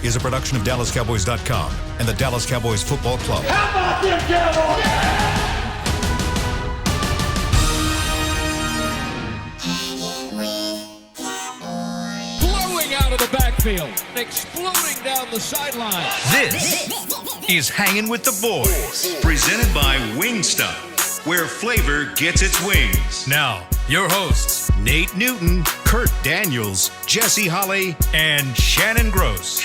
is a production of DallasCowboys.com and the Dallas Cowboys Football Club. How about them Cowboys? Blowing out of the backfield, exploding down the sideline. This is Hangin' with the Boys, presented by WingStop, where flavor gets its wings. Now, your hosts, Nate Newton, Kurt Daniels, Jesse Holley, and Shannon Gross.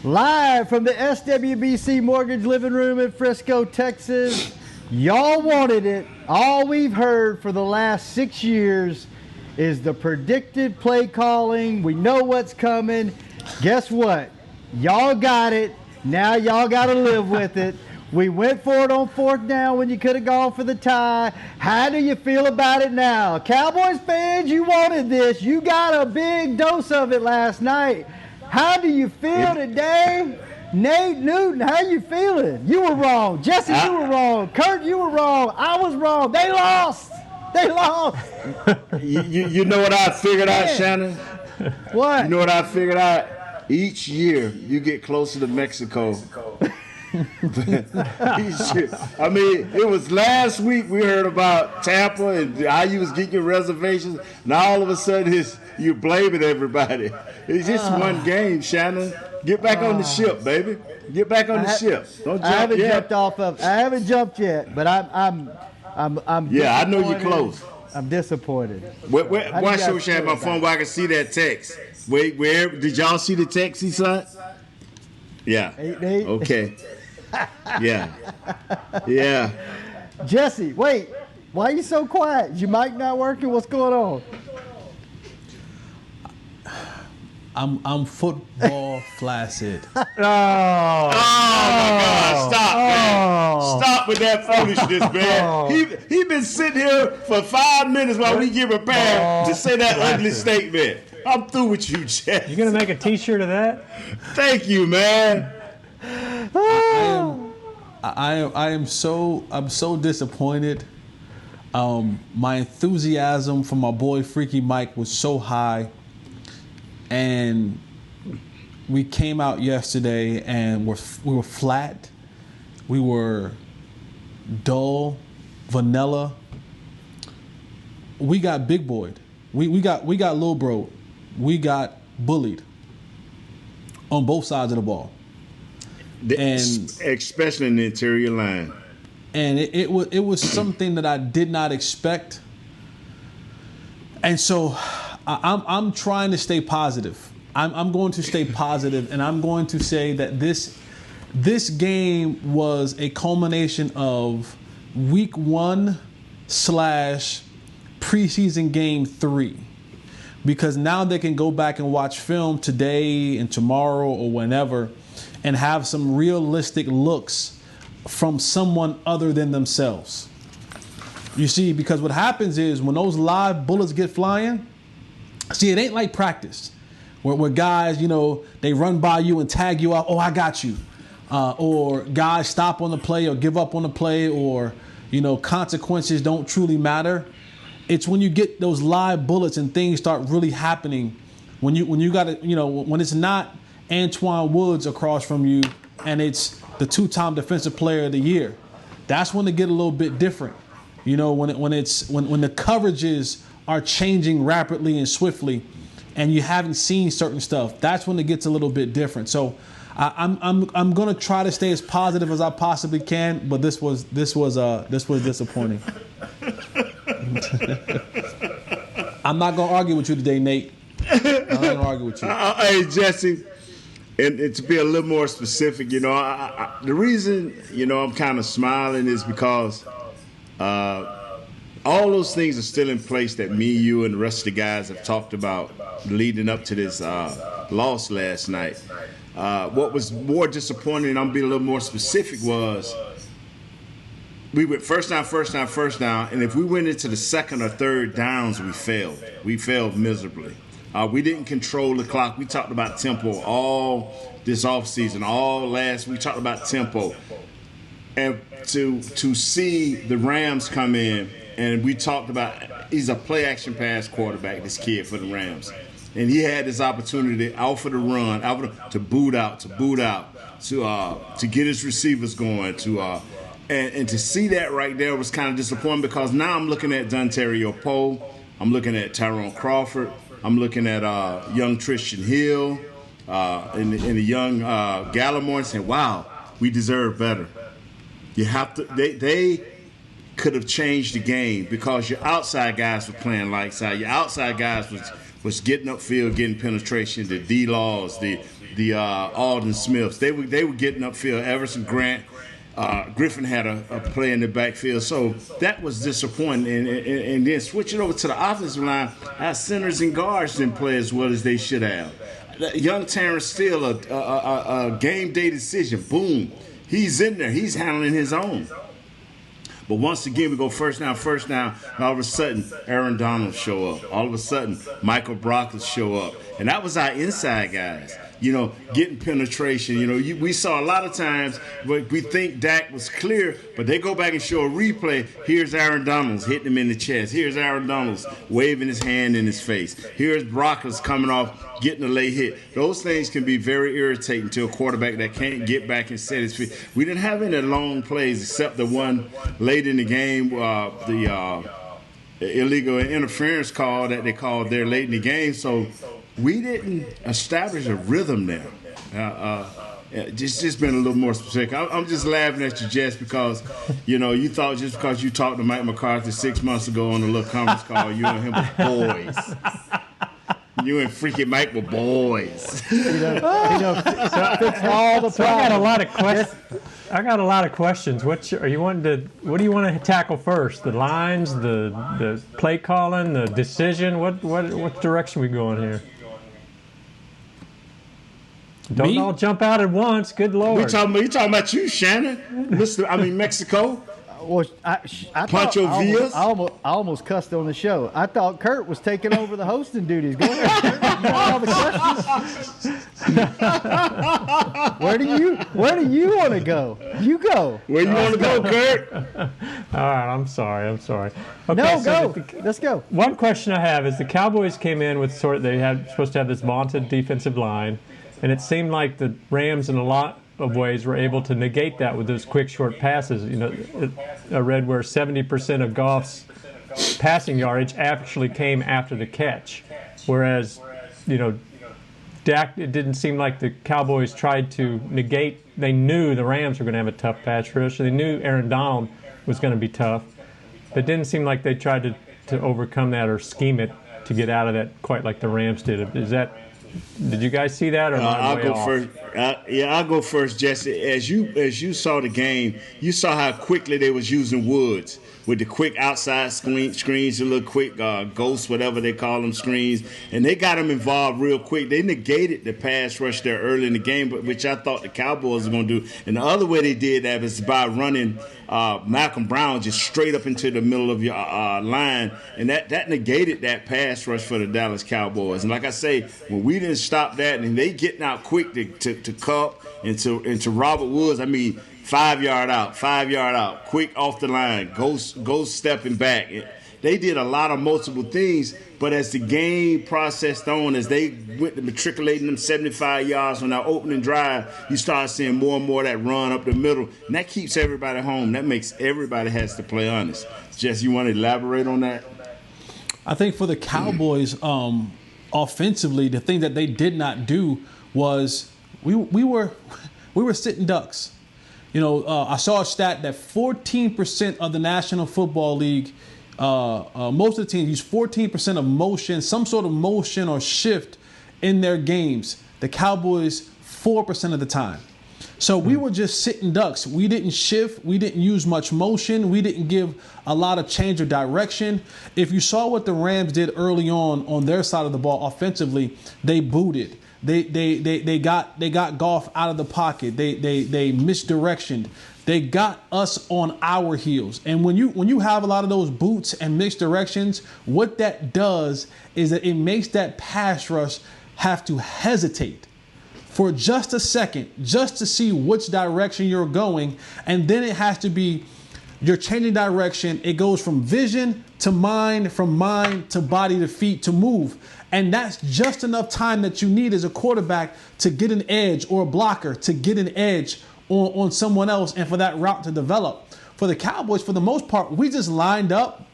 Live from the SWBC Mortgage Living Room in Frisco, Texas. Y'all wanted it. All we've heard for the last 6 years is the predicted play calling. We know what's coming. Guess what? Y'all got it. Now y'all got to live with it. We went for it on fourth down when you could have gone for the tie. How do you feel about it now? Cowboys fans, you wanted this. You got a big dose of it last night. How do you feel today? Nate Newton, how you feeling? You were wrong. Jesse, you were wrong. Kurt, you were wrong. I was wrong. They lost. They lost. You know what I figured out, Shannon? What? You know what I figured out? Each year you get closer to Mexico. I mean, it was last week we heard about Tampa and how you was getting your reservations. Now all of a sudden you're blaming everybody. It's just one game, Shannon. Get back on the ship, baby. Get back on the ship. Don't jump I haven't yet. jumped off of. I haven't jumped yet, but I'm. Yeah, I know you're close. I'm disappointed. Why show Shannon my phone where I can see that text? Wait, where did y'all see the text he sent? Yeah. Okay. Yeah. Yeah. Jesse, wait. Why are you so quiet? Is your mic not working? What's going on? I'm football flaccid. Oh my God! Stop, man! Stop with that foolishness, man. He been sitting here for 5 minutes while we get prepared to say that ugly statement. I'm through with you, Jeff. You gonna make a T-shirt of that? Thank you, man. I'm so disappointed. My enthusiasm for my boy Freaky Mike was so high, and we came out yesterday and we were flat. We were dull, vanilla. We got big boyed. We got little bro. We got bullied on both sides of the ball. And especially in the interior line. And it was something that I did not expect. And so I'm trying to stay positive. I'm going to stay positive, and I'm going to say that this game was a culmination of week 1 / preseason game 3. Because now they can go back and watch film today and tomorrow or whenever and have some realistic looks from someone other than themselves. You see, because what happens is when those live bullets get flying, see, it ain't like practice where guys, they run by you and tag you out. Oh, I got you. Or guys stop on the play or give up on the play, or, consequences don't truly matter. It's when you get those live bullets and things start really happening, when you got to, when it's not Antoine Woods across from you and it's the 2-time defensive player of the year. That's when it get a little bit different. When the coverages are changing rapidly and swiftly and you haven't seen certain stuff, that's when it gets a little bit different. So I'm gonna try to stay as positive as I possibly can, but this was disappointing. I'm not gonna argue with you today, Nate. I'm not gonna argue with you. Hey, Jesse, and to be a little more specific, the reason I'm kind of smiling is because all those things are still in place that me, you, and the rest of the guys have talked about leading up to this loss last night. What was more disappointing, and I'm being a little more specific, was we went first down, and if we went into the second or third downs, we failed. We failed miserably. We didn't control the clock. We talked about tempo all this offseason, all last. We talked about tempo. And to see the Rams come in and we talked about he's a play-action pass quarterback, this kid for the Rams. And he had this opportunity out for the run, to boot out, to get his receivers going, and to see that right there was kind of disappointing because now I'm looking at Dontario Poe, I'm looking at Tyrone Crawford, I'm looking at young Tristan Hill, and the young Gallimore, and saying, wow, we deserve better. You have to. They could have changed the game because your outside guys were playing like side. Your outside guys was getting upfield, getting penetration. The D-Laws, the Alden Smiths, they were getting upfield. Everson Grant, Griffin had a play in the backfield, so that was disappointing. And then switching over to the offensive line, our centers and guards didn't play as well as they should have. Young Terrence Steele, a game day decision. Boom, he's in there. He's handling his own. But once again, we go first down, and all of a sudden, Aaron Donald show up. All of a sudden, Michael Brockers show up. And that was our inside guys, getting penetration. We saw a lot of times where we think Dak was clear, but they go back and show a replay. Here's Aaron Donald hitting him in the chest. Here's Aaron Donald waving his hand in his face. Here's Brockers coming off, getting a late hit. Those things can be very irritating to a quarterback that can't get back and set his feet. We didn't have any long plays except the one late in the game, the illegal interference call that they called there late in the game. So we didn't establish a rhythm there. Just been a little more specific. I'm just laughing at you, Jess, because you thought just because you talked to Mike McCarthy 6 months ago on a little conference call, you and him were boys. You and freaking Mike were boys. Fix all the problems. So I got a lot of questions. What do you want to tackle first? The lines, the play calling, the decision. What direction we going here? Don't all jump out at once. Good Lord. You talking about you, Shannon? Mexico. Well, I Pancho Villas? I almost cussed on the show. I thought Kurt was taking over the hosting duties. Go ahead, Kurt. You got all the questions. Where do you want to go? You go. Where you want to go, Kurt? All right, I'm sorry. Okay, no, go. Let's go. One question I have is the Cowboys came in with they had supposed to have this vaunted defensive line, and it seemed like the Rams in a lot of ways were able to negate that with those quick short passes. I read where 70% of Goff's passing yardage actually came after the catch, whereas Dak, it didn't seem like the Cowboys tried to negate. They knew the Rams were going to have a tough pass rush. They knew Aaron Donald was going to be tough, but it didn't seem like they tried to overcome that or scheme it to get out of that quite like the Rams did. Did you guys see that, or I'll go first. I'll go first, Jesse. As you saw the game, you saw how quickly they was using Woods with the quick outside screens, the little quick ghosts, whatever they call them, screens, and they got them involved real quick. They negated the pass rush there early in the game, which I thought the Cowboys were going to do. And the other way they did that was by running Malcolm Brown just straight up into the middle of your line, and that negated that pass rush for the Dallas Cowboys. And like I say, when we didn't stop that, and they getting out quick to Cup and to Robert Woods, 5 yard out, quick off the line, go stepping back. They did a lot of multiple things, but as the game processed on, as they went to matriculating them 75 yards on our opening drive, you start seeing more and more of that run up the middle, and that keeps everybody home. That makes everybody has to play honest. Jess, you want to elaborate on that? I think for the Cowboys, offensively, the thing that they did not do was we were sitting ducks. I saw a stat that 14% of the National Football League, most of the teams use 14% of motion, some sort of motion or shift in their games. The Cowboys, 4% of the time. So we were just sitting ducks. We didn't shift. We didn't use much motion. We didn't give a lot of change of direction. If you saw what the Rams did early on their side of the ball offensively, they booted. They got Goff out of the pocket. They misdirectioned. They got us on our heels. And when you have a lot of those boots and mixed directions, what that does is that it makes that pass rush have to hesitate for just a second, just to see which direction you're going, and then it has to be you're changing direction. It goes from vision to mind, from mind to body to feet to move. And that's just enough time that you need as a quarterback to get an edge, or a blocker to get an edge on someone else, and for that route to develop. For the Cowboys, for the most part, we just lined up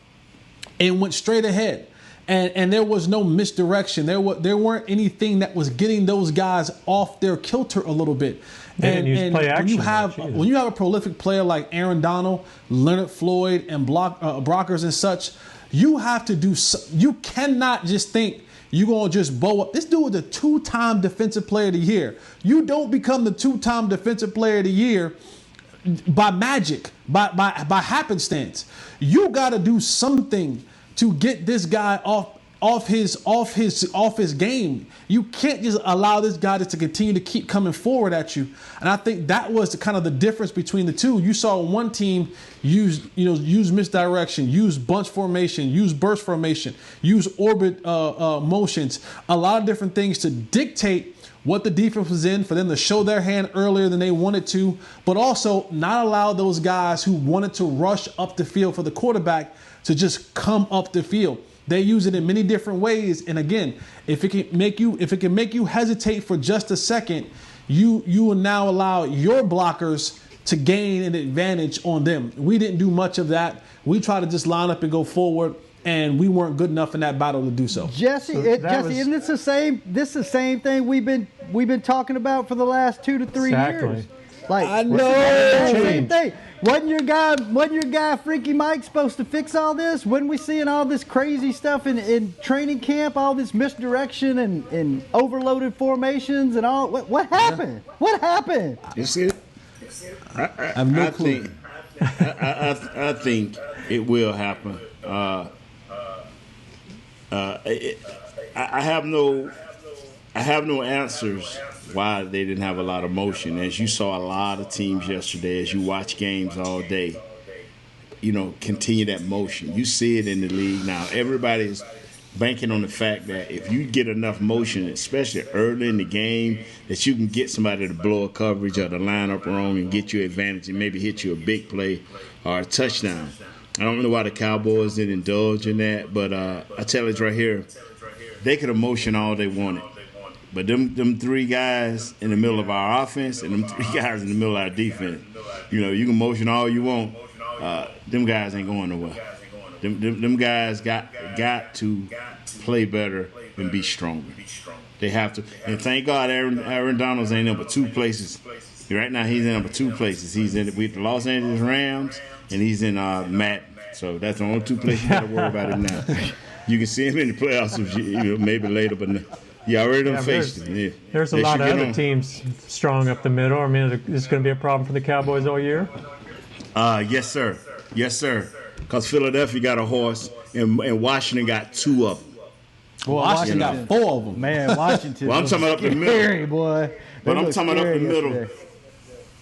and went straight ahead. And there was no misdirection. There weren't anything that was getting those guys off their kilter a little bit. They didn't use play action. When you have a prolific player like Aaron Donald, Leonard Floyd, and blockers and such, you have to do. You cannot just think you're going to just bow up. This dude was a 2-time defensive player of the year. You don't become the 2-time defensive player of the year by magic, by happenstance. You got to do something to get this guy off his game. You can't just allow this guy to continue to keep coming forward at you. And I think that was the difference between the two. You saw one team use misdirection, use bunch formation, use burst formation, use orbit motions, a lot of different things to dictate what the defense was in, for them to show their hand earlier than they wanted to, but also not allow those guys who wanted to rush up the field for the quarterback to just come up the field. They use it in many different ways. And again, if it can make you hesitate for just a second, you will now allow your blockers to gain an advantage on them. We didn't do much of that. We tried to just line up and go forward, and we weren't good enough in that battle to do so. Jesse, isn't this the same? This is the same thing we've been talking about for the last 2 to 3 years. Like, I know. Same thing. Wasn't your guy Freaky Mike supposed to fix all this? When we seeing all this crazy stuff in training camp, all this misdirection and overloaded formations and all? What happened? Yeah. What happened? You see it? I have no clue. I think it will happen. I have no answers why they didn't have a lot of motion. As you saw a lot of teams yesterday, as you watch games all day, continue that motion. You see it in the league now. Everybody's banking on the fact that if you get enough motion, especially early in the game, that you can get somebody to blow a coverage or the line up wrong and get you advantage and maybe hit you a big play or a touchdown. I don't know why the Cowboys didn't indulge in that, but I tell it right here, they could have motioned all they wanted. But them 3 guys in the middle of our offense and them 3 guys in the middle of our defense, you can motion all you want. Them guys ain't going nowhere. Them guys got to play better and be stronger. They have to. And thank God Aaron Donald's ain't number 2 places. Right now he's in number 2 places. He's with the Los Angeles Rams and he's in Madden. So that's the only 2 places you got to worry about him now. You can see him in the playoffs maybe later, but you already done faced him. Yeah. There's a lot of other teams strong up the middle. I mean, is this going to be a problem for the Cowboys all year? Yes, sir. Yes, sir. Because Philadelphia got a horse, and Washington got 2 of them. Well, Washington got 4 of them. Man, Washington. Well, I'm talking about up the middle. Scary, boy. But I'm talking about up the middle.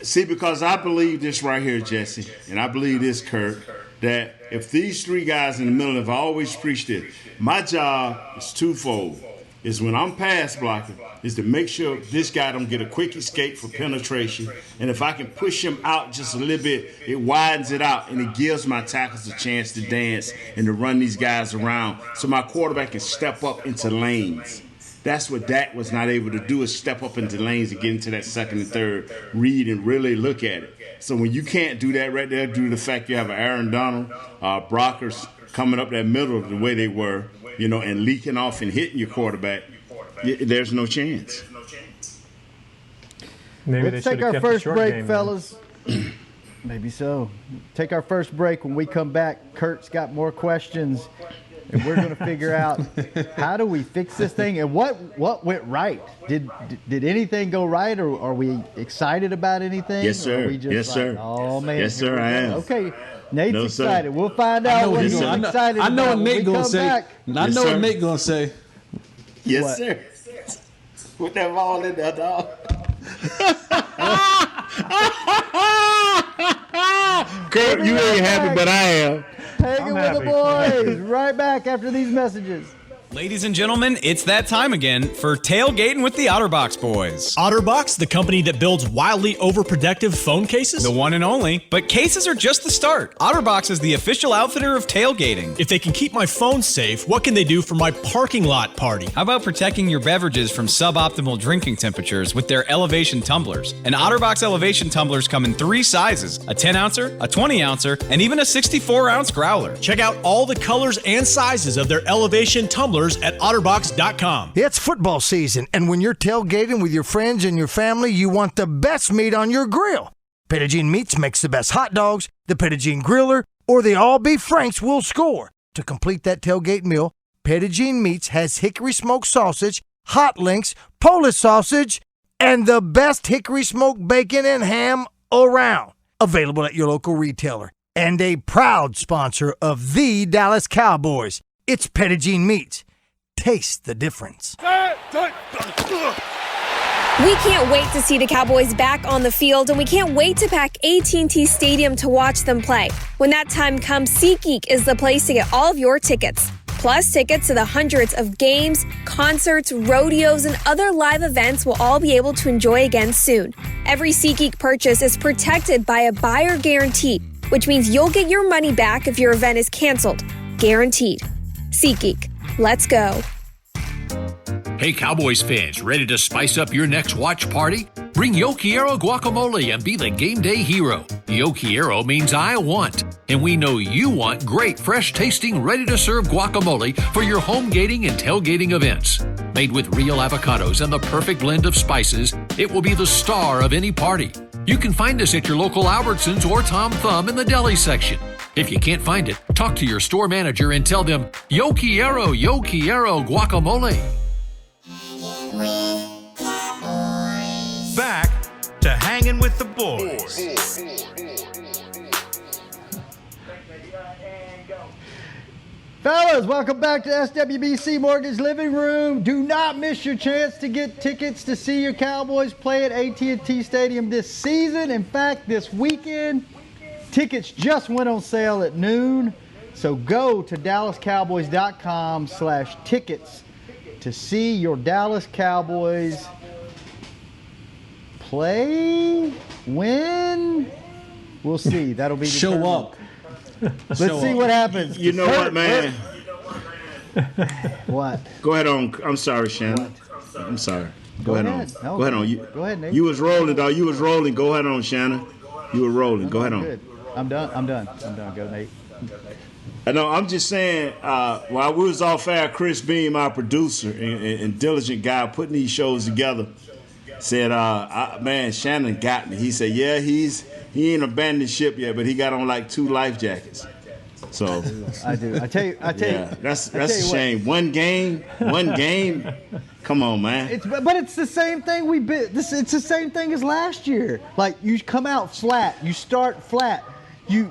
See, because I believe this right here, Jesse, and I believe this, Kurt, that if these 3 guys in the middle, if I always preach this, my job is twofold. Is when I'm pass blocking, is to make sure this guy don't get a quick escape for penetration. And if I can push him out just a little bit, it widens it out and it gives my tackles a chance to dance and to run these guys around so my quarterback can step up into lanes. That's what Dak was not able to do, is step up into lanes and get into that second and third read and really look at it. So when you can't do that right there due to the fact you have an Aaron Donald, Brockers coming up that middle the way they were, and leaking off and hitting your quarterback, there's no chance. Maybe Let's take our first break, fellas. Maybe so. Take our first break. When we come back, Kurt's got more questions, and we're going to figure out how do we fix this thing and what went right. Did anything go right, or are we excited about anything? Yes, sir. Or are we just yes, sir. Oh man. Yes, sir. I am. Okay. Nate's No, excited. sir. We'll find out what he's excited about. I know what Nate gonna say. Back. I know what Nate gonna say. Yes, What? sir. Put that ball in there, dog. Kurt, you ain't happy, but I am. Hanging with the boys. Right back after these messages. Ladies and gentlemen, it's that time again for Tailgating with the OtterBox Boys. OtterBox, the company that builds wildly overprotective phone cases? The one and only. But cases are just the start. OtterBox is the official outfitter of tailgating. If they can keep my phone safe, what can they do for my parking lot party? How about protecting your beverages from suboptimal drinking temperatures with their elevation tumblers? And OtterBox elevation tumblers come in 3 sizes: a 10-ouncer, a 20-ouncer, and even a 64-ounce growler. Check out all the colors and sizes of their elevation tumblers at otterbox.com. It's football season, and when you're tailgating with your friends and your family, you want the best meat on your grill. Pettigene Meats makes the best hot dogs, the Pettigene Griller, or the all-beef Franks will score. To complete that tailgate meal, Pettigene Meats has hickory smoked sausage, hot links, Polish sausage, and the best hickory smoked bacon and ham around. Available at your local retailer. And a proud sponsor of the Dallas Cowboys. It's Pettigene Meats. Taste the difference. We can't wait to see the Cowboys back on the field, and we can't wait to pack AT&T Stadium to watch them play. When that time comes, SeatGeek is the place to get all of your tickets. Plus, tickets to the hundreds of games, concerts, rodeos, and other live events we'll all be able to enjoy again soon. Every SeatGeek purchase is protected by a buyer guarantee, which means you'll get your money back if your event is canceled. Guaranteed. SeatGeek. Let's go. Hey, Cowboys fans, ready to spice up your next watch party? Bring Yo Quiero guacamole and be the game day hero. Yo Quiero means I want, and we know you want great, fresh-tasting, ready-to-serve guacamole for your home gating and tailgating events. Made with real avocados and the perfect blend of spices, it will be the star of any party. You can find us at your local Albertsons or Tom Thumb in the deli section. If you can't find it, talk to your store manager and tell them, Yo Quiero guacamole. Back to Hanging with the Boys. Fellas, welcome back to SWBC Mortgage Living Room. Do not miss your chance to get tickets to see your Cowboys play at AT&T Stadium this season. In fact, this weekend, tickets just went on sale at noon. So go to DallasCowboys.com/tickets to see your Dallas Cowboys play, win. We'll see. That'll be Show up. Let's see what happens. You know what, man? What? Go ahead on. I'm sorry, Shannon. I'm sorry. Go ahead on. No, go ahead on. Go ahead, Nate. You was rolling, dog. You was rolling. Go ahead on, Shannon. You were rolling. Go ahead on. Good. I'm done. Go, Nate. I know. I'm just saying. While we was off air, Chris Beam, our producer and diligent guy, putting these shows together, said, "Man, Shannon got me." He said, "Yeah, he ain't abandoned ship yet, but he got on like 2 life jackets." So I do. I tell you. That's a shame. One game. Come on, man. But it's the same thing it's the same thing as last year. Like, you come out flat, you start flat. You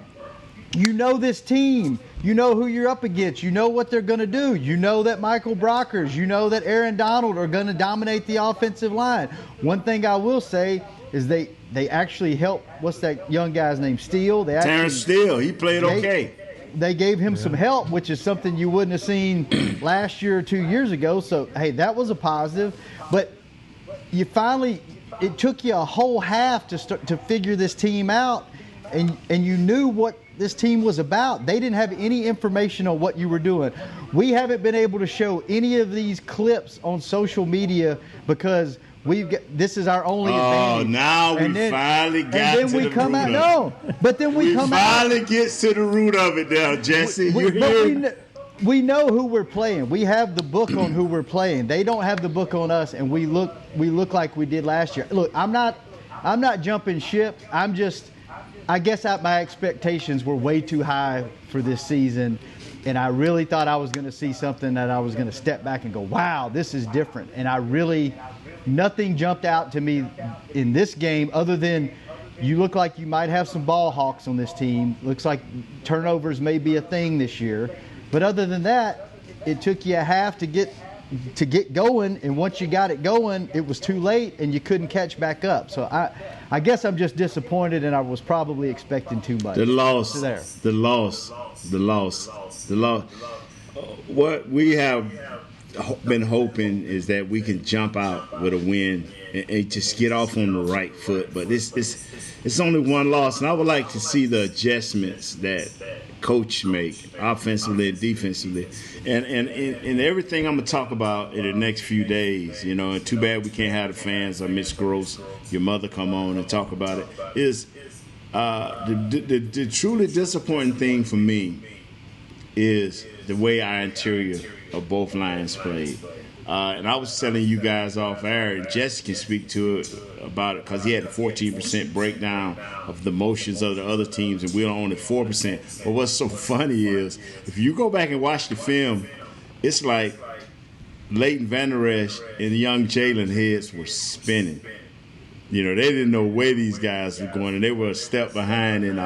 know this team. You know who you're up against. You know what they're going to do. You know that Michael Brockers, you know that Aaron Donald are going to dominate the offensive line. One thing I will say is they actually helped. What's that young guy's name? Steele. Terrence Steele. He played okay. They gave him some help, which is something you wouldn't have seen last year or 2 years ago. So, hey, that was a positive. But you finally, it took you a whole half to figure this team out, and you knew what this team was about. They didn't have any information on what you were doing. We haven't been able to show any of these clips on social media because this is our only advantage. Oh, now we finally got to the root of it. No, but then we come out. finally gets to the root of it now, Jesse. We know who we're playing. We have the book on who we're playing. They don't have the book on us, and we look like we did last year. Look, I'm not jumping ship. I guess my expectations were way too high for this season, and I really thought I was going to see something that I was going to step back and go, wow, this is different. And nothing jumped out to me in this game other than you look like you might have some ball hawks on this team. Looks like turnovers may be a thing this year. But other than that, it took you a half to get going, and once you got it going, it was too late and you couldn't catch back up. So I guess I'm just disappointed, and I was probably expecting too much. The loss. What we have been hoping is that we can jump out with a win and just get off on the right foot. But it's only one loss, and I would like to see the adjustments that coach make offensively and defensively, and everything I'm gonna talk about in the next few days. You know, and too bad we can't have the fans or Miss Gross, your mother, come on and talk about it. Is the truly disappointing thing for me is the way our interior of both lines played. And I was telling you guys off air, and Jesse can speak to it about it, because he had a 14% breakdown of the motions of the other teams, and we were only 4%. But what's so funny is, if you go back and watch the film, it's like Leighton Vander Esch and young Jalen heads were spinning. You know, they didn't know where these guys were going, and they were a step behind. And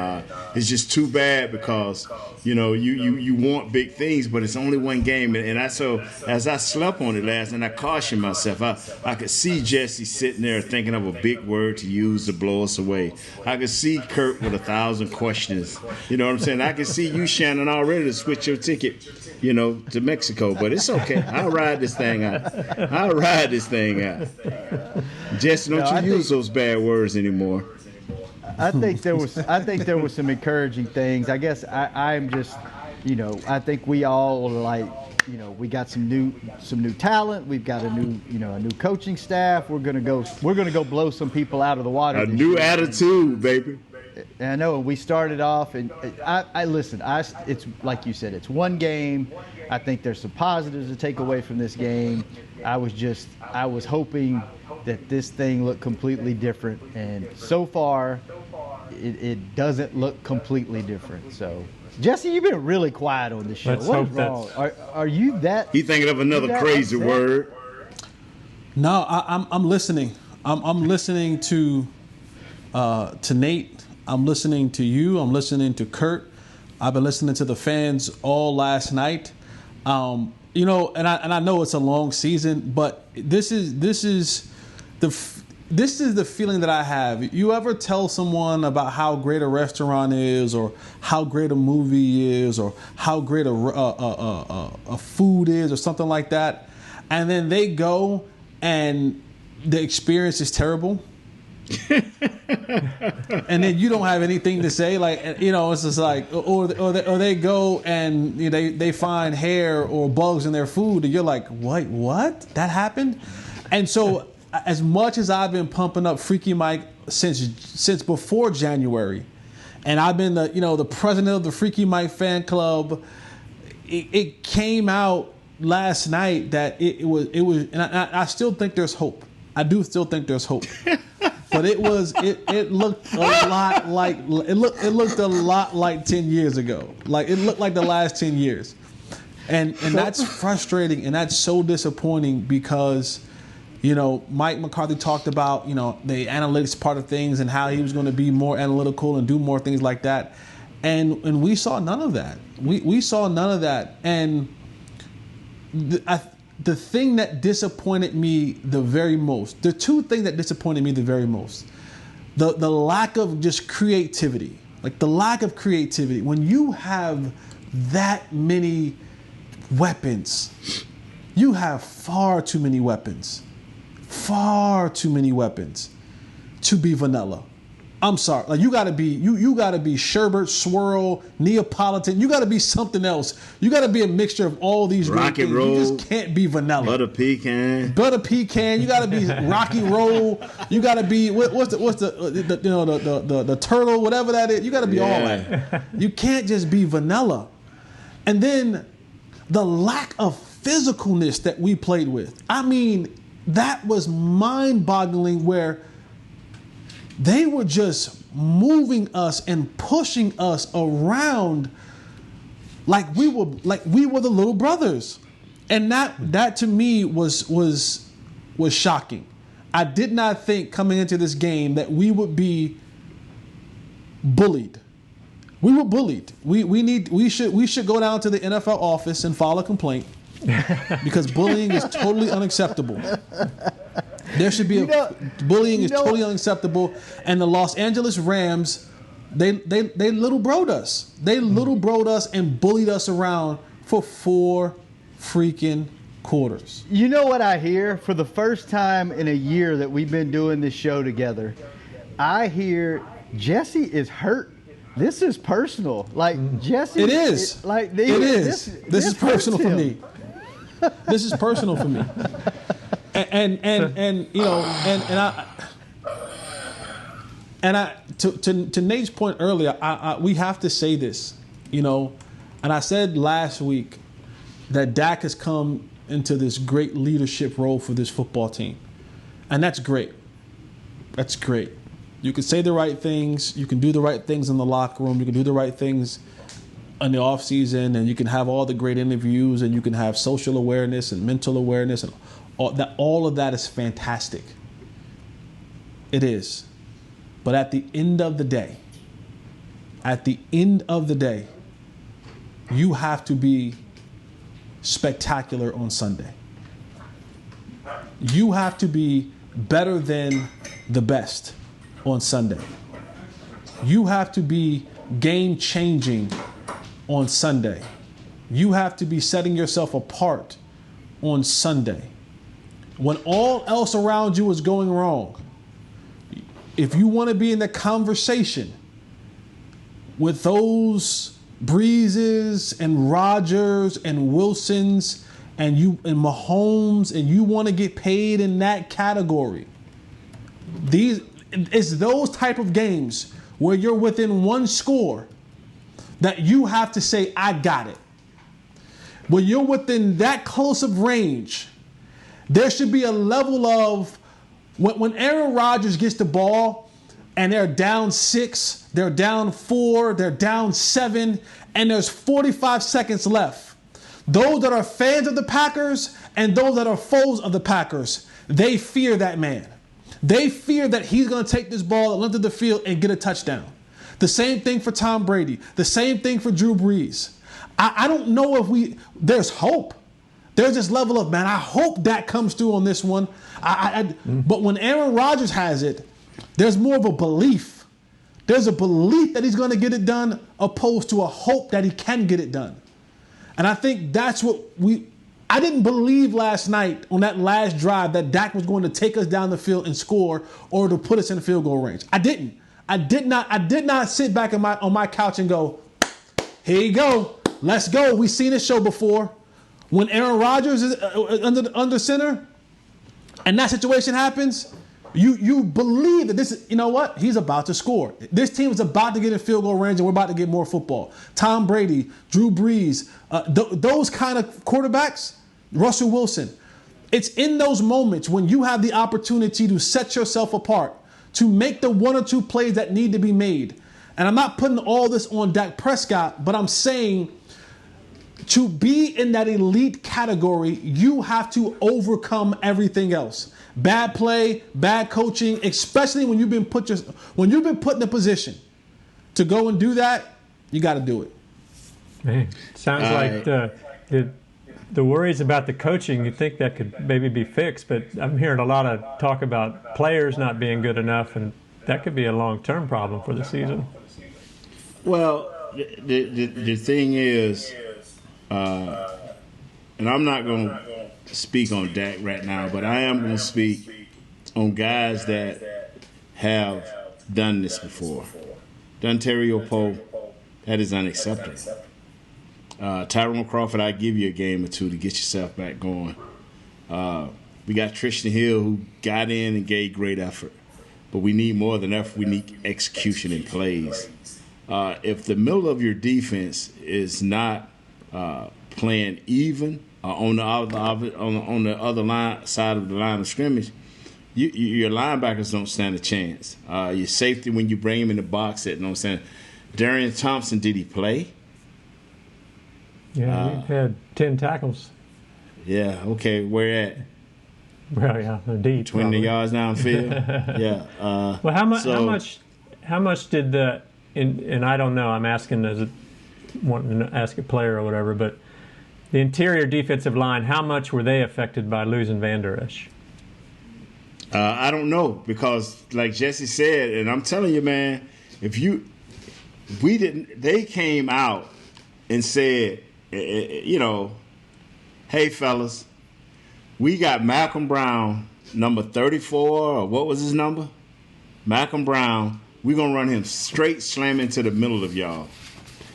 it's just too bad, because, you know, you want big things, but it's only one game. And so as I slept on it last night, I cautioned myself. I could see Jesse sitting there thinking of a big word to use to blow us away. I could see Kurt with 1,000 questions. You know what I'm saying? I could see you, Shannon, already to switch your ticket, you know, to Mexico. But it's okay. I'll ride this thing out. Jesse, don't you use those bad words anymore. I think there was some encouraging things. I guess I'm just, you know, I think we all are like, you know, we got some new talent. We've got a new coaching staff. We're gonna go blow some people out of the water. A new attitude, baby. And I know we started off, and I listen. It's like you said, it's one game. I think there's some positives to take away from this game. I was hoping that this thing looked completely different, and so far, it doesn't look completely different. So, Jesse, you've been really quiet on this show. Let's what is hope wrong? Are you that? He thinking of another crazy upset? word. No, I'm listening. I'm listening to Nate. I'm listening to you. I'm listening to Kurt. I've been listening to the fans all last night. You know, and I know it's a long season, but this is the feeling that I have. You ever tell someone about how great a restaurant is, or how great a movie is, or how great a food is, or something like that, and then they go and the experience is terrible? And then you don't have anything to say, like, you know, it's just like, or they go and, you know, they find hair or bugs in their food, and you're like, what that happened? And so, as much as I've been pumping up Freaky Mike since before January, and I've been the president of the Freaky Mike fan club, it came out last night that it was, and I still think there's hope. I do still think there's hope. But it looked a lot like 10 years ago. Like, it looked like the last 10 years. And that's frustrating, and that's so disappointing, because, you know, Mike McCarthy talked about, you know, the analytics part of things and how he was going to be more analytical and do more things like that. And we saw none of that. We saw none of that. And the thing that disappointed me the very most, the two things that disappointed me the very most, the lack of just creativity, like the lack of creativity. When you have that many weapons, you have far too many weapons to be vanilla. I'm sorry. Like, you gotta be sherbet, swirl, Neapolitan. You gotta be something else. You gotta be a mixture of all these rock and things. roll. You just can't be vanilla. Butter pecan. You gotta be rocky roll. You gotta be what's the turtle, whatever that is. You gotta be all that. You can't just be vanilla. And then the lack of physicalness that we played with. I mean, that was mind-boggling, where they were just moving us and pushing us around like we were the little brothers. And that to me was shocking. I did not think coming into this game that we would be bullied. We were bullied. We should go down to the NFL office and file a complaint, because bullying is totally unacceptable. There should be bullying is totally unacceptable. And the Los Angeles Rams, they little bro'd us. They little bro'd us and bullied us around for 4 freaking quarters. You know what I hear? For the first time in a year that we've been doing this show together, I hear Jesse is hurt. This is personal. Like Jesse, it is. It is. This is personal for me. This is personal for me. And you know, and I to Nate's point earlier, we have to say this, you know, and I said last week that Dak has come into this great leadership role for this football team, and that's great. That's great. You can say the right things. You can do the right things in the locker room. You can do the right things in the off season, and you can have all the great interviews, and you can have social awareness and mental awareness, and all of that is fantastic. It is. But at the end of the day, you have to be spectacular on Sunday. You have to be better than the best on Sunday. You have to be game-changing on Sunday. You have to be setting yourself apart on Sunday. When all else around you is going wrong, if you want to be in the conversation with those Breezes and Rodgers and Wilsons and Mahomes, and you want to get paid in that category, it's those type of games where you're within one score that you have to say, I got it. When you're within that close of range, there should be a level of, when Aaron Rodgers gets the ball and they're down 6, they're down 4, they're down 7, and there's 45 seconds left. Those that are fans of the Packers and those that are foes of the Packers, they fear that man. They fear that he's going to take this ball the length of the field and get a touchdown. The same thing for Tom Brady. The same thing for Drew Brees. I don't know if there's hope. There's this level of, man, I hope Dak comes through on this one. But when Aaron Rodgers has it, there's more of a belief. There's a belief that he's going to get it done opposed to a hope that he can get it done. And I think that's what I didn't believe last night on that last drive that Dak was going to take us down the field and score or to put us in the field goal range. I didn't. I did not sit back on my couch and go, here you go. Let's go. We've seen this show before. When Aaron Rodgers is under center and that situation happens, you believe that this is, you know what? He's about to score. This team is about to get in field goal range and we're about to get more football. Tom Brady, Drew Brees, those kind of quarterbacks, Russell Wilson. It's in those moments when you have the opportunity to set yourself apart, to make the one or two plays that need to be made. And I'm not putting all this on Dak Prescott, but I'm saying to be in that elite category, you have to overcome everything else. Bad play, bad coaching, especially when you've been put in a position to go and do that, you got to do it. Man, sounds like the worries about the coaching, you think that could maybe be fixed, but I'm hearing a lot of talk about players not being good enough, and that could be a long-term problem for the season. Well, the thing is, and I'm not going to speak on Dak right now, but I am going to speak on guys that have done this before. Dontario Poe, that is unacceptable. Tyrone Crawford, I give you a game or two to get yourself back going. We got Tristan Hill, who got in and gave great effort. But we need more than effort. We need execution in plays. If the middle of your defense is not playing even on the other side of the line of scrimmage, your linebackers don't stand a chance. Your safety, when you bring him in the box, that don't stand. Darian Thompson, did he play? Yeah, he had 10 tackles. Yeah, okay, where at? Well, yeah, deep. 20 yards downfield. Yeah. Well, how much did the? And I don't know. I'm asking wanting to ask a player or whatever, but the interior defensive line, how much were they affected by losing Van Der Esch? I don't know, because like Jesse said, and I'm telling you, man, they came out and said, hey fellas, We got Malcolm Brown, number 34, or what was his number? Malcolm Brown. We're gonna run him straight slam into the middle of y'all.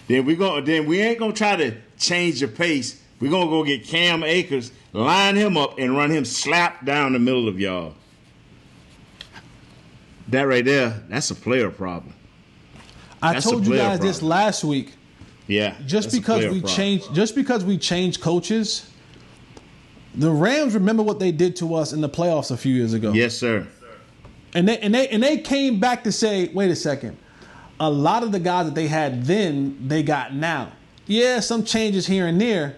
Then we ain't gonna try to change the pace. We're gonna go get Cam Akers, line him up, and run him slap down the middle of y'all. That right there, that's a player problem. I told you guys this last week. Yeah. Just because we changed coaches, the Rams remember what they did to us in the playoffs a few years ago. Yes, sir. And they came back to say, wait a second, a lot of the guys that they had then, they got now. Yeah, some changes here and there,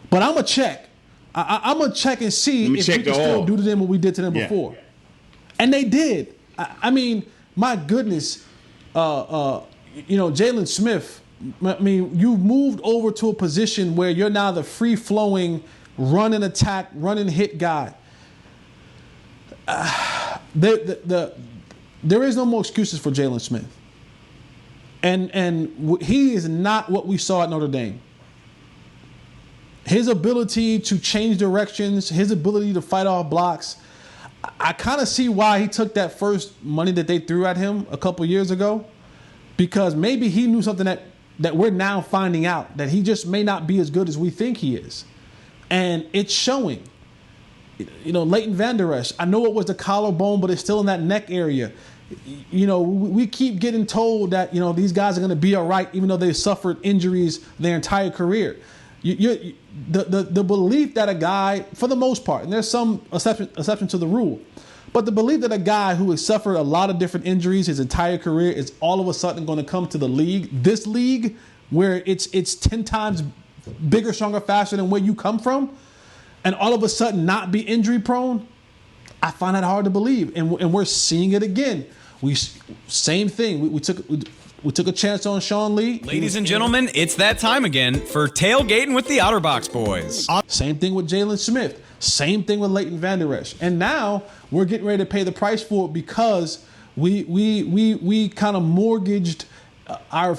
but I'm going to check. I'm going to check and see if we can still do to them what we did to them before. And they did. I mean, my goodness, Jalen Smith, I mean, you've moved over to a position where you're now the free-flowing, run and attack, run and hit guy. There is no more excuses for Jalen Smith. And he is not what we saw at Notre Dame. His ability to change directions, his ability to fight off blocks, I kind of see why he took that first money that they threw at him a couple years ago, because maybe he knew something that we're now finding out, that he just may not be as good as we think he is. And it's showing. Leighton Vander Esch, I know it was the collarbone, but it's still in that neck area. We keep getting told that, these guys are going to be all right, even though they've suffered injuries their entire career. The belief that a guy, for the most part, and there's some exception to the rule, but the belief that a guy who has suffered a lot of different injuries his entire career is all of a sudden going to come to this league, where it's 10 times bigger, stronger, faster than where you come from, and all of a sudden not be injury prone, I find that hard to believe. And we're seeing it again. Same thing. We took a chance on Sean Lee. Ladies and gentlemen, it's that time again for Tailgating with the Otterbox Boys. Same thing with Jalen Smith. Same thing with Leighton Vander Esch. And now we're getting ready to pay the price for it, because we kind of mortgaged our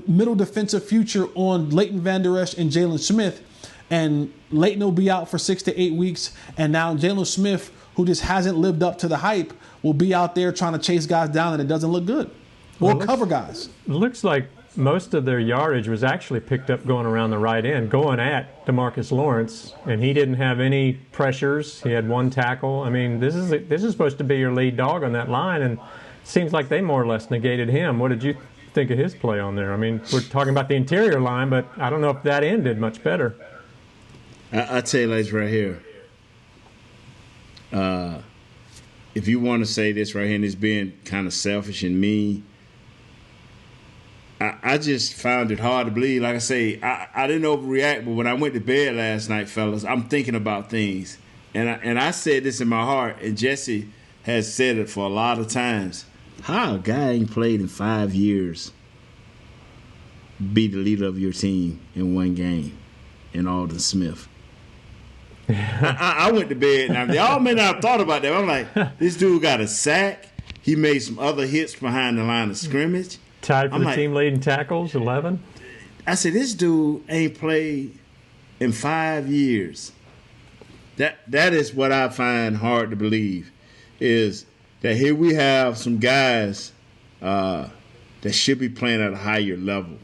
middle defensive future on Leighton Vander Esch and Jalen Smith. And Leighton will be out for 6 to 8 weeks. And now Jalen Smith, who just hasn't lived up to the hype, will be out there trying to chase guys down, and it doesn't look good. Or cover guys. It looks like most of their yardage was actually picked up going around the right end, going at DeMarcus Lawrence, and he didn't have any pressures. He had one tackle. I mean, this is supposed to be your lead dog on that line, and it seems like they more or less negated him. What did you think of his play on there? I mean, we're talking about the interior line, but I don't know if that end did much better. I'll tell you this right here. If you want to say this right here, and it's being kind of selfish and mean, I just found it hard to believe. Like I say, I didn't overreact, but when I went to bed last night, fellas, I'm thinking about things. And I said this in my heart, and Jesse has said it for a lot of times. How a guy ain't played in 5 years be the leader of your team in one game in Alden Smith? I went to bed. Now, y'all may not have thought about that. I'm like, this dude got a sack. He made some other hits behind the line of scrimmage. Tied for the team leading tackles, 11. I said, this dude ain't played in 5 years. That is what I find hard to believe, is that here we have some guys that should be playing at a higher level.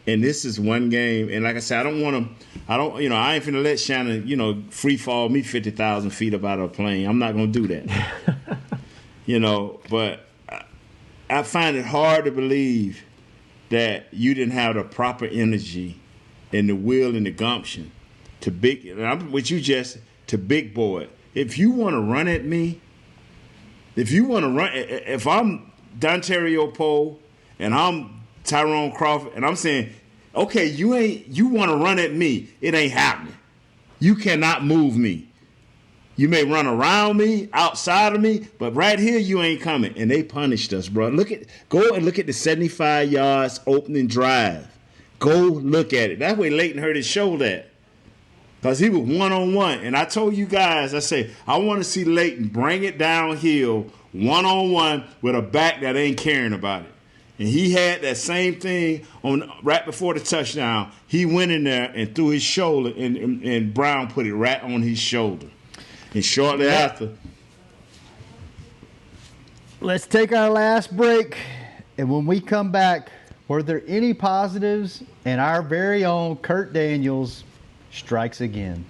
And this is one game. And like I said, I ain't finna let Shannon, free fall me 50,000 feet up out of a plane. I'm not going to do that. But I find it hard to believe that you didn't have the proper energy and the will and the gumption to big boy. If you want to run at me, if I'm Dontario Poe and I'm Tyrone Crawford, and I'm saying, okay, you want to run at me, it ain't happening. You cannot move me. You may run around me, outside of me, but right here you ain't coming. And they punished us, bro. Go and look at the 75 yards opening drive. Go look at it. That way Leighton hurt his shoulder at. Because he was one-on-one. And I told you guys, I say, I want to see Leighton bring it downhill one-on-one with a back that ain't caring about it. And he had that same thing on right before the touchdown. He went in there and threw his shoulder, and Brown put it right on his shoulder. And shortly after, let's take our last break. And when we come back, were there any positives? And our very own Kurt Daniels strikes again.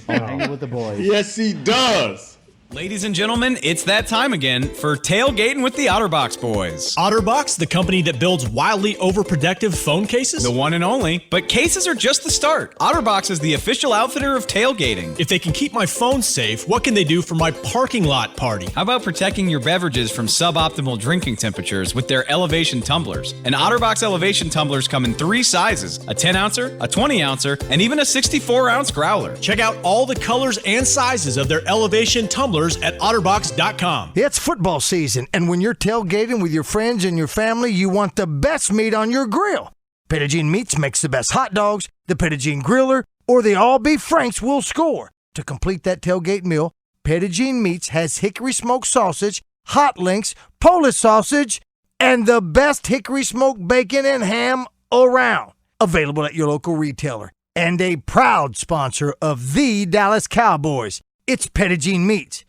Hanging with the boys. yes, he does. Ladies and gentlemen, it's that time again for Tailgating with the OtterBox Boys. OtterBox, the company that builds wildly overprotective phone cases? The one and only. But cases are just the start. OtterBox is the official outfitter of tailgating. If they can keep my phone safe, what can they do for my parking lot party? How about protecting your beverages from suboptimal drinking temperatures with their elevation tumblers? And OtterBox elevation tumblers come in 3 sizes: a 10-ouncer, a 20-ouncer, and even a 64-ounce growler. Check out all the colors and sizes of their elevation tumblers at otterbox.com. It's football season, and when you're tailgating with your friends and your family, you want the best meat on your grill. Pettigene Meats makes the best hot dogs, the Pettigene Griller, or the all-beef Franks will score. To complete that tailgate meal, Pettigene Meats has hickory smoked sausage, hot links, Polish sausage, and the best hickory smoked bacon and ham around. Available at your local retailer. And a proud sponsor of the Dallas Cowboys. It's Pettigene Meats.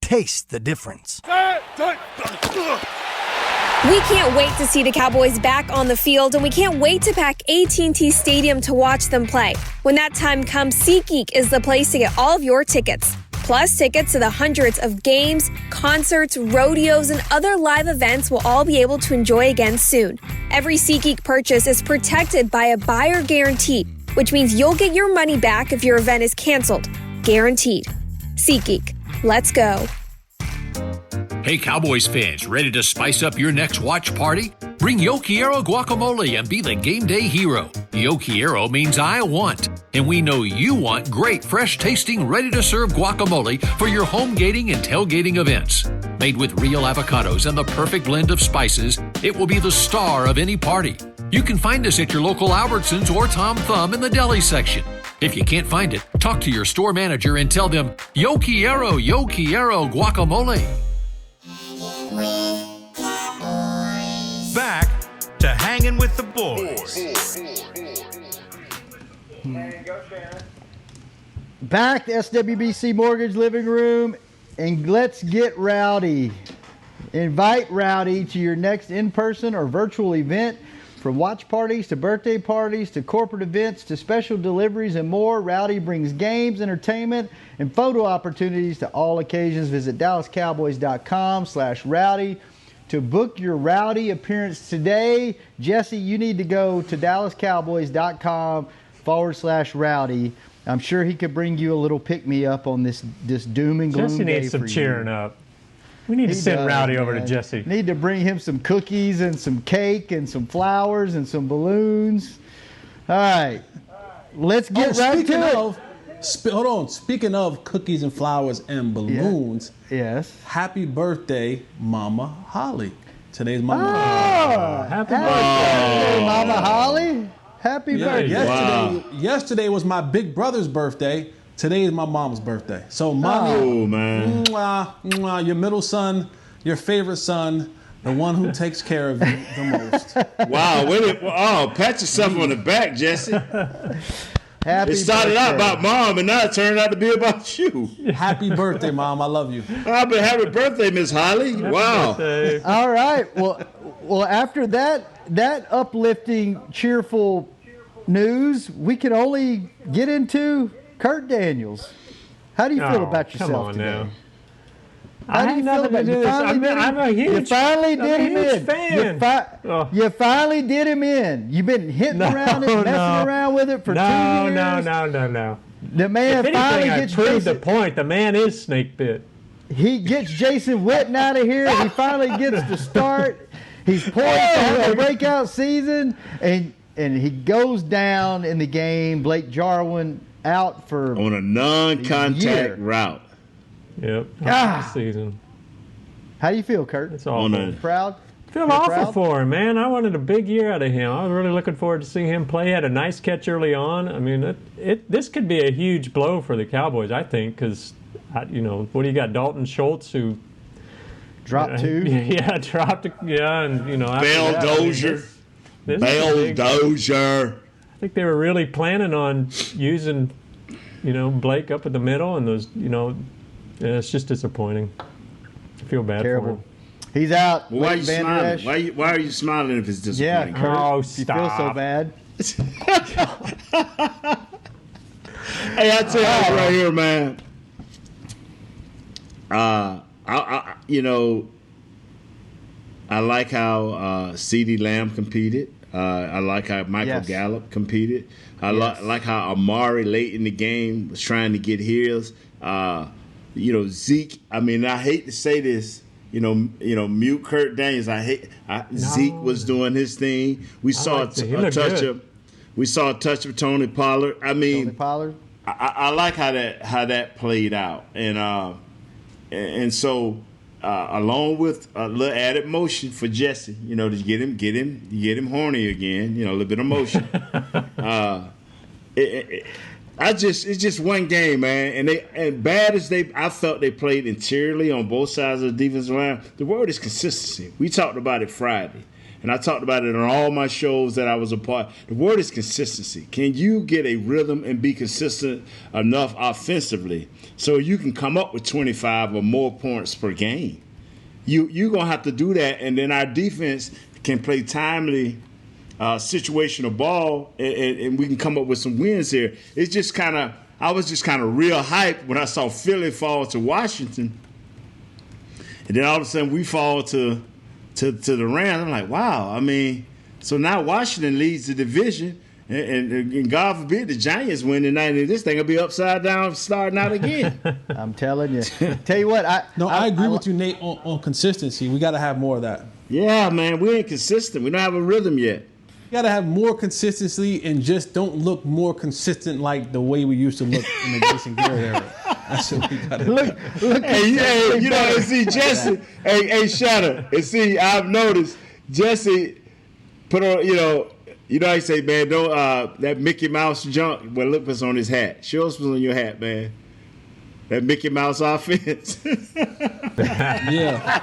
Taste the difference. We can't wait to see the Cowboys back on the field, and we can't wait to pack AT&T Stadium to watch them play. When that time comes, SeatGeek is the place to get all of your tickets. Plus, tickets to the hundreds of games, concerts, rodeos, and other live events we'll all be able to enjoy again soon. Every SeatGeek purchase is protected by a buyer guarantee, which means you'll get your money back if your event is canceled. Guaranteed. SeatGeek. Let's go. Hey, Cowboys fans, ready to spice up your next watch party? Bring Yo Quiero guacamole and be the game day hero. Yo Quiero means I want, and we know you want great, fresh-tasting, ready-to-serve guacamole for your home gating and tailgating events. Made with real avocados and the perfect blend of spices, it will be the star of any party. You can find us at your local Albertsons or Tom Thumb in the deli section. If you can't find it, talk to your store manager and tell them, Yo Quiero guacamole. Back to Hanging with the Boys. Back to SWBC Mortgage Living Room, and let's get rowdy. Invite Rowdy to your next in-person or virtual event. From watch parties to birthday parties to corporate events to special deliveries and more, Rowdy brings games, entertainment, and photo opportunities to all occasions. Visit DallasCowboys.com/Rowdy to book your Rowdy appearance today. Jesse, you need to go to DallasCowboys.com/Rowdy. I'm sure he could bring you a little pick-me-up on this doom and gloom. Jesse day needs some for cheering you. up. We need to send Rowdy over to Jesse. Need to bring him some cookies and some cake and some flowers and some balloons. All right. Let's get right to it. Hold on. Speaking of cookies and flowers and balloons, yes. Happy birthday, Mama Holly. Today's Mama. Happy birthday, Mama Holly. Happy birthday. Yesterday was my big brother's birthday. Today is my mom's birthday. So, Mommy, mwah, your middle son, your favorite son, the one who takes care of you the most. Wow. Pat yourself on the back, Jesse. It started out about Mom, and now it turned out to be about you. Happy birthday, Mom. I love you. Happy birthday, Miss Holly. Wow. All right. Well, after that uplifting, cheerful news, we can only get into Kurt Daniels. How do you feel about yourself come on today? Now. How do you feel about it? I'm a huge fan. You finally did him in. You've been hitting around it, messing around with it for 2 years. No. The man finally gets proved the point. The man is snake bit. He gets Jason Witten out of here. He finally gets to start. He's poised to have a breakout season, and he goes down in the game. Blake Jarwin out for on a non-contact route. Yep. Season. How do you feel, Kurt? It's awful. Proud? Feel awful for him, man. I wanted a big year out of him. I was really looking forward to seeing him play. He had a nice catch early on. I mean, this could be a huge blow for the Cowboys, I think, because, what do you got? Dalton Schultz, who dropped two. Yeah, dropped. And Bell Dozier. Bell Dozier. I think they were really planning on using Blake up at the middle, and those, it's just disappointing. I feel bad Terrible. for him. He's out. Well, why are you smiling? Why are you smiling if it's disappointing? Yeah, Kurt, Oh, you feel so stop. bad. Hey, I tell you right here, man. I like how CeeDee Lamb competed. I like how Michael Gallup competed. I like how Amari late in the game was trying to get his. Zeke. I mean, I hate to say this. Mute Kurt Daniels. Zeke was doing his thing. We saw a touch of Tony Pollard. I mean, Tony Pollard. I like how that played out, and so along with a little added motion for Jesse, to get him horny again, a little bit of motion. It's just one game, man, and bad as I felt they played interiorly on both sides of the defensive line. The word is consistency. We talked about it Friday. And I talked about it on all my shows that I was a part. The word is consistency. Can you get a rhythm and be consistent enough offensively so you can come up with 25 or more points per game? You're going to have to do that, and then our defense can play timely situational ball, and we can come up with some wins here. It's just I was just kind of real hyped when I saw Philly fall to Washington. And then all of a sudden we fall to the Rams. I'm like, wow. I mean, so now Washington leads the division, and God forbid the Giants win tonight, and this thing will be upside down starting out again. I'm telling you. Tell you what, I agree with you, Nate, on consistency. We got to have more of that. Yeah, man, we ain't consistent. We don't have a rhythm yet. You got to have more consistency and just don't look more consistent like the way we used to look in the Jason Garrett era. That's what we got to look. And see Jesse. Hey, Shatter. And see, I've noticed Jesse put on. How you say, man, don't that Mickey Mouse junk. Well, look what's on his hat. Show us what's on your hat, man. That Mickey Mouse offense. Yeah.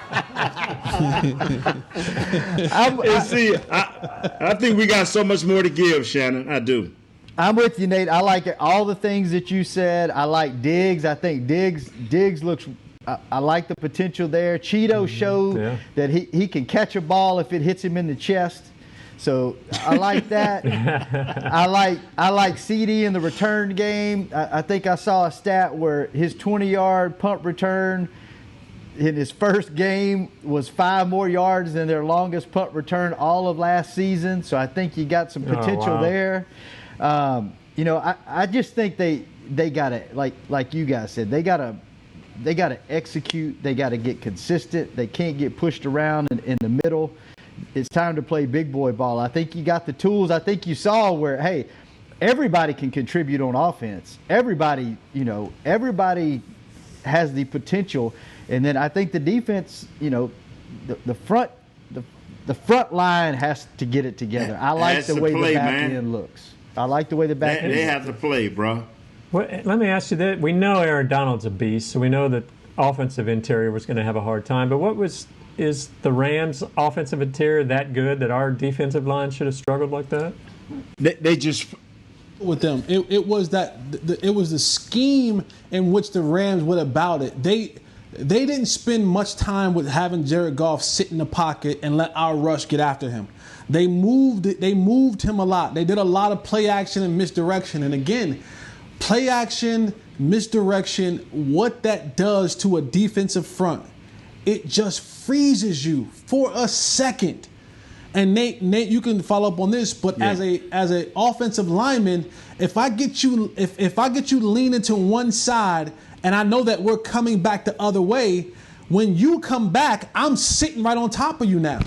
I think we got so much more to give, Shannon. I do. I'm with you, Nate. I like it. All the things that you said. I like Diggs. I think Diggs looks. I like the potential there. Cheeto showed that he can catch a ball if it hits him in the chest. So I like that. I like CD in the return game. I think I saw a stat where his 20-yard punt return in his first game was 5 more yards than their longest punt return all of last season. So I think you got some potential there. I just think they gotta like you guys said, they gotta execute. They gotta get consistent. They can't get pushed around in the middle. It's time to play big boy ball. I think you got the tools. I think you saw where, hey, everybody can contribute on offense. Everybody has the potential. And then I think the defense, the front line has to get it together. I like the way the back end looks. I like the way the back end They have to play, bro. Well, let me ask you that. We know Aaron Donald's a beast, so we know that offensive interior was going to have a hard time. But is the Rams' offensive interior that good that our defensive line should have struggled like that? They just with them. It was the scheme in which the Rams went about it. They didn't spend much time with having Jared Goff sit in the pocket and let our rush get after him. They moved him a lot. They did a lot of play action and misdirection. And again, play action, misdirection, what that does to a defensive front, it just freezes you for a second. And Nate, you can follow up on this, but as a offensive lineman, if I get you leaning to one side, and I know that we're coming back the other way, when you come back, I'm sitting right on top of you now.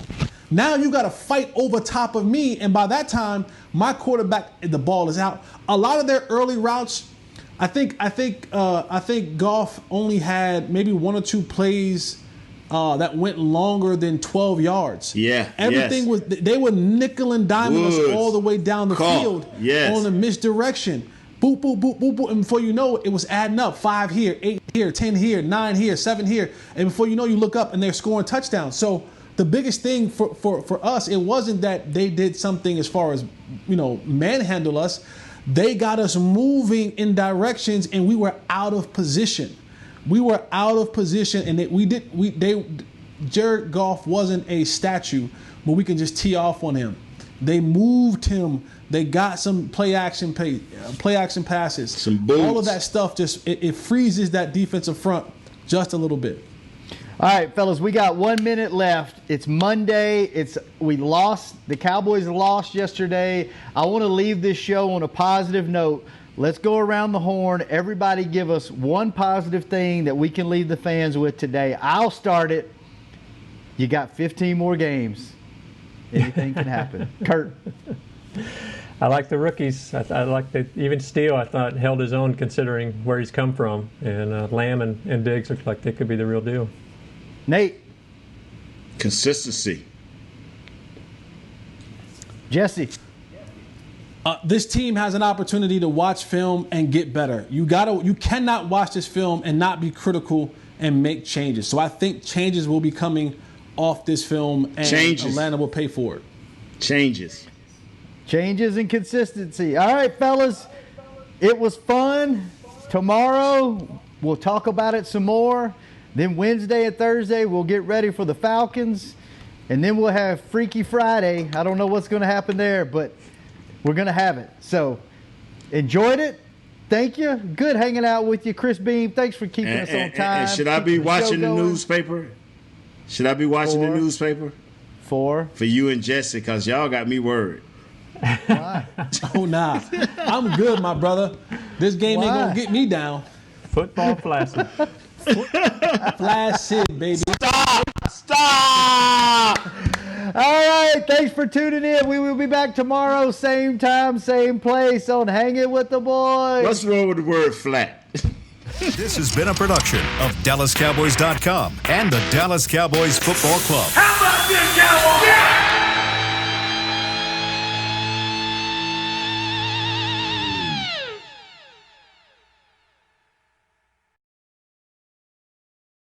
Now you got to fight over top of me, and by that time, my quarterback, the ball is out. A lot of their early routes, I think Goff only had maybe 1 or 2 plays that went longer than 12 yards. Yeah. Everything was, they were nickel and diming us all the way down the field on the misdirection. Boop, boop, boop, boop, boop. And before you know it, it was adding up. 5 here, 8 here, 10 here, 9 here, 7 here. And before you know, you look up and they're scoring touchdowns. So the biggest thing for us, it wasn't that they did something as far as, manhandle us. They got us moving in directions, and we were out of position. And Jared Goff wasn't a statue, but we can just tee off on him. They moved him. They got some play action passes. Some boots. All of that stuff just it freezes that defensive front just a little bit. All right, fellas, we got 1 minute left. It's Monday. We lost. The Cowboys lost yesterday. I want to leave this show on a positive note. Let's go around the horn. Everybody give us one positive thing that we can leave the fans with today. I'll start it. You got 15 more games. Anything can happen. Kurt. I like the rookies. I like that. Even Steele, I thought, held his own considering where he's come from. And Lamb and Diggs look like they could be the real deal. Nate. Consistency. Jesse. This team has an opportunity to watch film and get better. You cannot watch this film and not be critical and make changes. So I think changes will be coming off this film, and Atlanta will pay for it. Changes and consistency. All right, fellas, it was fun. Tomorrow we'll talk about it some more. Then Wednesday and Thursday we'll get ready for the Falcons, and then we'll have Freaky Friday. I don't know what's going to happen there, but we're going to have it. So enjoyed it. Thank you. Good hanging out with you, Chris Beam. Thanks for keeping us on time. And should I be watching the newspaper? Should I be watching the newspaper? For you and Jesse, because y'all got me worried. Why? Oh, nah. I'm good, my brother. This game ain't going to get me down. Football flaccid. Flaccid, baby. Stop! All right. Thanks for tuning in. We will be back tomorrow, same time, same place on Hangin' with the Boys. What's wrong with the word flat? This has been a production of DallasCowboys.com and the Dallas Cowboys Football Club. How about this, Cowboys? Yeah!